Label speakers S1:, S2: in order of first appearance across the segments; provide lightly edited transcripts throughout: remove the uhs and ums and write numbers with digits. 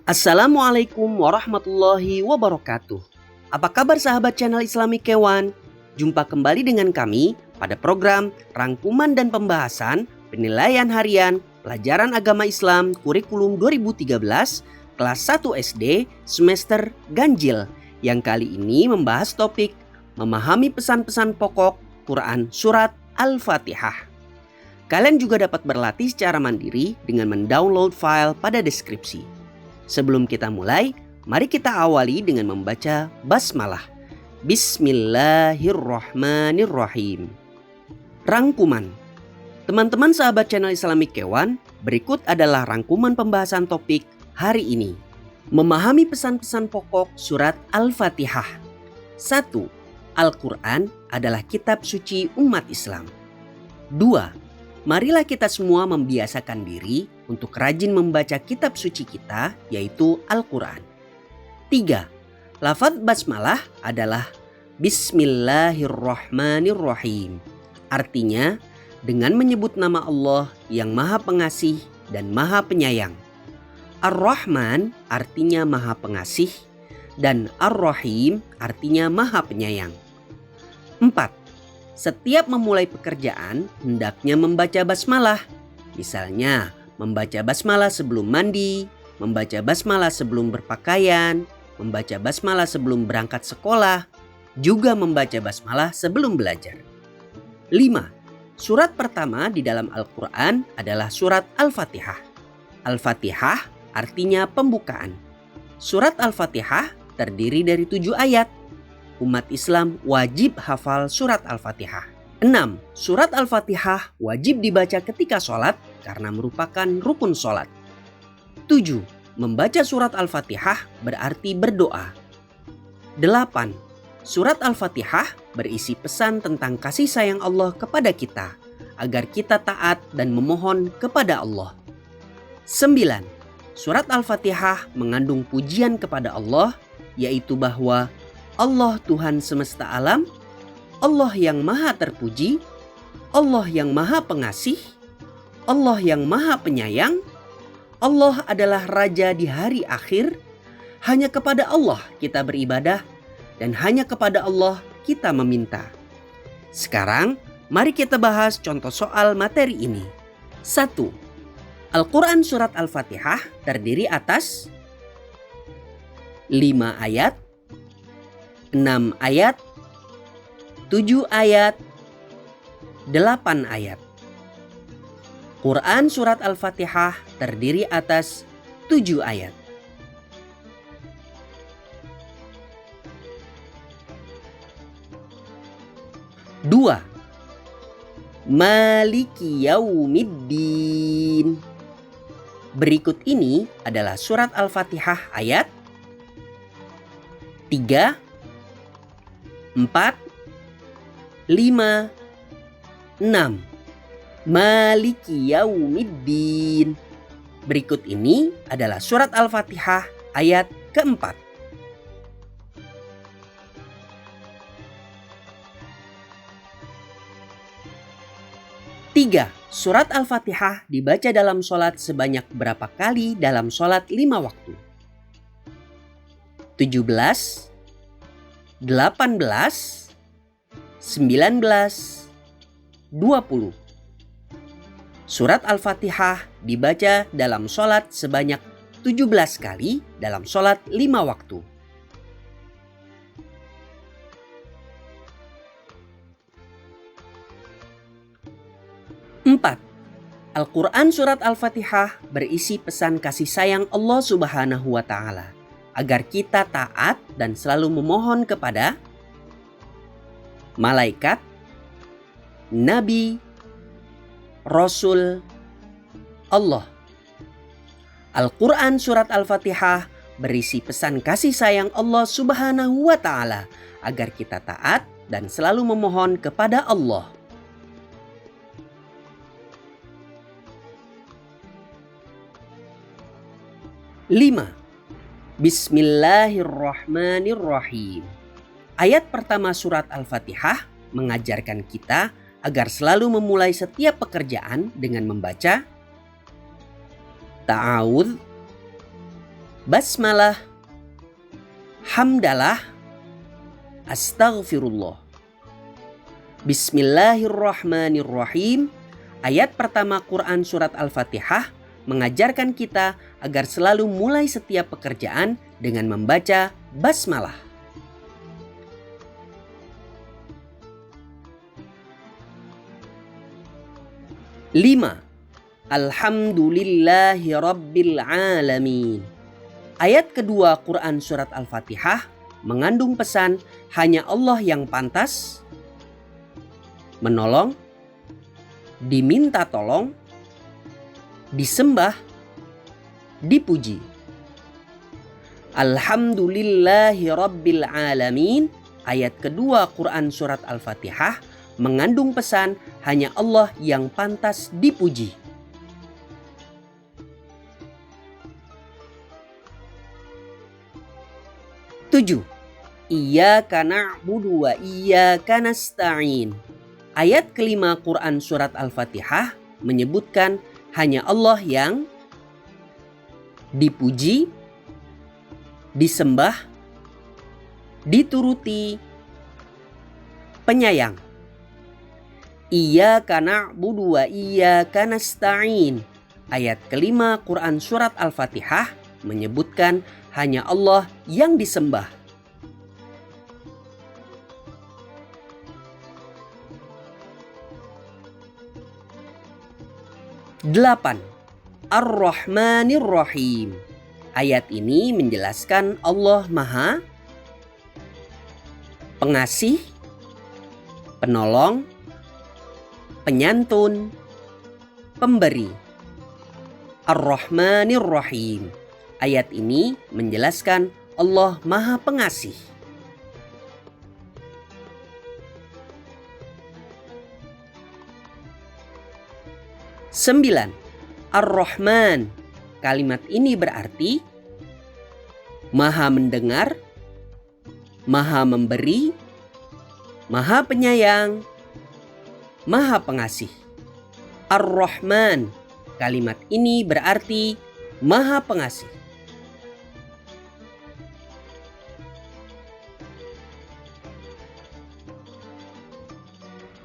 S1: Assalamualaikum warahmatullahi wabarakatuh. Apa kabar sahabat channel Islami Kewan? Jumpa kembali dengan kami pada program Rangkuman dan Pembahasan Penilaian Harian Pelajaran Agama Islam Kurikulum 2013 Kelas 1 SD Semester Ganjil, yang kali ini membahas topik memahami pesan-pesan pokok Quran Surat Al-Fatihah. Kalian juga dapat berlatih secara mandiri dengan mendownload file pada deskripsi. Sebelum kita mulai, mari kita awali dengan membaca basmalah. Bismillahirrahmanirrahim. Rangkuman. Teman-teman sahabat channel Islamic Kewan, berikut adalah rangkuman pembahasan topik hari ini. Memahami pesan-pesan pokok surat Al-Fatihah. 1. Al-Quran adalah kitab suci umat Islam. 2. Marilah kita semua membiasakan diri untuk rajin membaca kitab suci kita, yaitu Al-Quran. 3. Lafaz basmalah adalah Bismillahirrahmanirrahim. Artinya, dengan menyebut nama Allah yang Maha Pengasih dan Maha Penyayang. Ar-Rahman artinya Maha Pengasih dan Ar-Rahim artinya Maha Penyayang. 4. Setiap memulai pekerjaan, hendaknya membaca basmalah. Misalnya, membaca basmalah sebelum mandi, membaca basmalah sebelum berpakaian, membaca basmalah sebelum berangkat sekolah, juga membaca basmalah sebelum belajar. 5. Surat pertama di dalam Al-Quran adalah surat Al-Fatihah. Al-Fatihah artinya pembukaan. Surat Al-Fatihah terdiri dari 7 ayat. Umat Islam wajib hafal surat Al-Fatihah. 6. Surat Al-Fatihah wajib dibaca ketika sholat karena merupakan rukun sholat. 7. Membaca surat Al-Fatihah berarti berdoa. 8. Surat Al-Fatihah berisi pesan tentang kasih sayang Allah kepada kita, agar kita taat dan memohon kepada Allah. 9. Surat Al-Fatihah mengandung pujian kepada Allah, yaitu bahwa Allah Tuhan semesta alam, Allah yang maha terpuji, Allah yang maha pengasih, Allah yang maha penyayang, Allah adalah Raja di hari akhir, hanya kepada Allah kita beribadah dan hanya kepada Allah kita meminta. Sekarang mari kita bahas contoh soal materi ini. 1. Al-Quran Surat Al-Fatihah terdiri atas 5 ayat, 6 ayat, 7 ayat, 8 ayat. Quran Surat Al-Fatihah terdiri atas 7 ayat. Dua. Maliki Yaumiddin. Berikut ini adalah Surat Al-Fatihah ayat 3, 4, 5, 6. Maliki Yaumiddin. Berikut ini adalah surat Al-Fatihah ayat keempat. 3. Surat Al-Fatihah dibaca dalam sholat sebanyak berapa kali dalam sholat 5 waktu? 17, 18, 19, 20. Surat Al-Fatihah dibaca dalam sholat sebanyak 17 kali dalam sholat 5 waktu. 4. Al-Quran Surat Al-Fatihah berisi pesan kasih sayang Allah Subhanahu wa Ta'ala, agar kita taat dan selalu memohon kepada malaikat, nabi, rasul, Allah. Al-Quran Surat Al-Fatihah berisi pesan kasih sayang Allah Subhanahu wa Ta'ala, agar kita taat dan selalu memohon kepada Allah. 5. Bismillahirrahmanirrahim. Ayat pertama surat Al-Fatihah mengajarkan kita agar selalu memulai setiap pekerjaan dengan membaca ta'awudz, basmalah, hamdalah, astaghfirullah. Bismillahirrahmanirrahim. Ayat pertama Quran Surat Al-Fatihah mengajarkan kita agar selalu mulai setiap pekerjaan dengan membaca basmalah. Lima. Alhamdulillahi Rabbil Alamin. Ayat kedua Quran Surat Al-Fatihah mengandung pesan hanya Allah yang pantas menolong, diminta tolong, disembah, dipuji. Alhamdulillahi Rabbil Alamin. Ayat kedua Quran Surat Al-Fatihah mengandung pesan hanya Allah yang pantas dipuji. Tujuh. Iyyaka na'budu wa iyyaka nasta'in. Ayat kelima Quran Surat Al-Fatihah menyebutkan hanya Allah yang dipuji, disembah, dituruti, penyayang. Iyyaka na'budu wa iyyaka nasta'in. Ayat kelima Quran Surat Al-Fatihah menyebutkan hanya Allah yang disembah. 8. Ar-Rahmanir Rahim. Ayat ini menjelaskan Allah Maha Pengasih, Penolong, Penyantun, Pemberi. Ar-Rahmanir Rahim. Ayat ini menjelaskan Allah Maha Pengasih. 9. Ar-Rahman. Kalimat ini berarti Maha mendengar, Maha memberi, Maha penyayang, Maha pengasih. Ar-Rahman. Kalimat ini berarti Maha pengasih.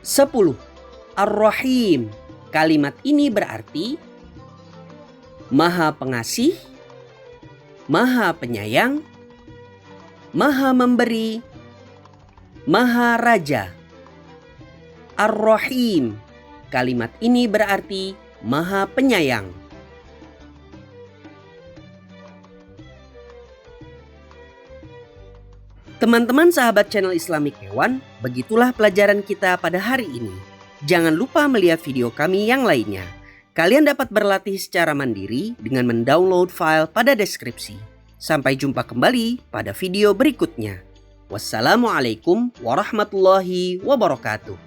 S1: 10. Ar-Rahim. Kalimat ini berarti Maha Pengasih, Maha Penyayang, Maha Memberi, Maha Raja. Ar-Rahim. Kalimat ini berarti Maha Penyayang. Teman-teman sahabat channel Islamic Hewan, begitulah pelajaran kita pada hari ini. Jangan lupa melihat video kami yang lainnya. Kalian dapat berlatih secara mandiri dengan mendownload file pada deskripsi. Sampai jumpa kembali pada video berikutnya. Wassalamualaikum warahmatullahi wabarakatuh.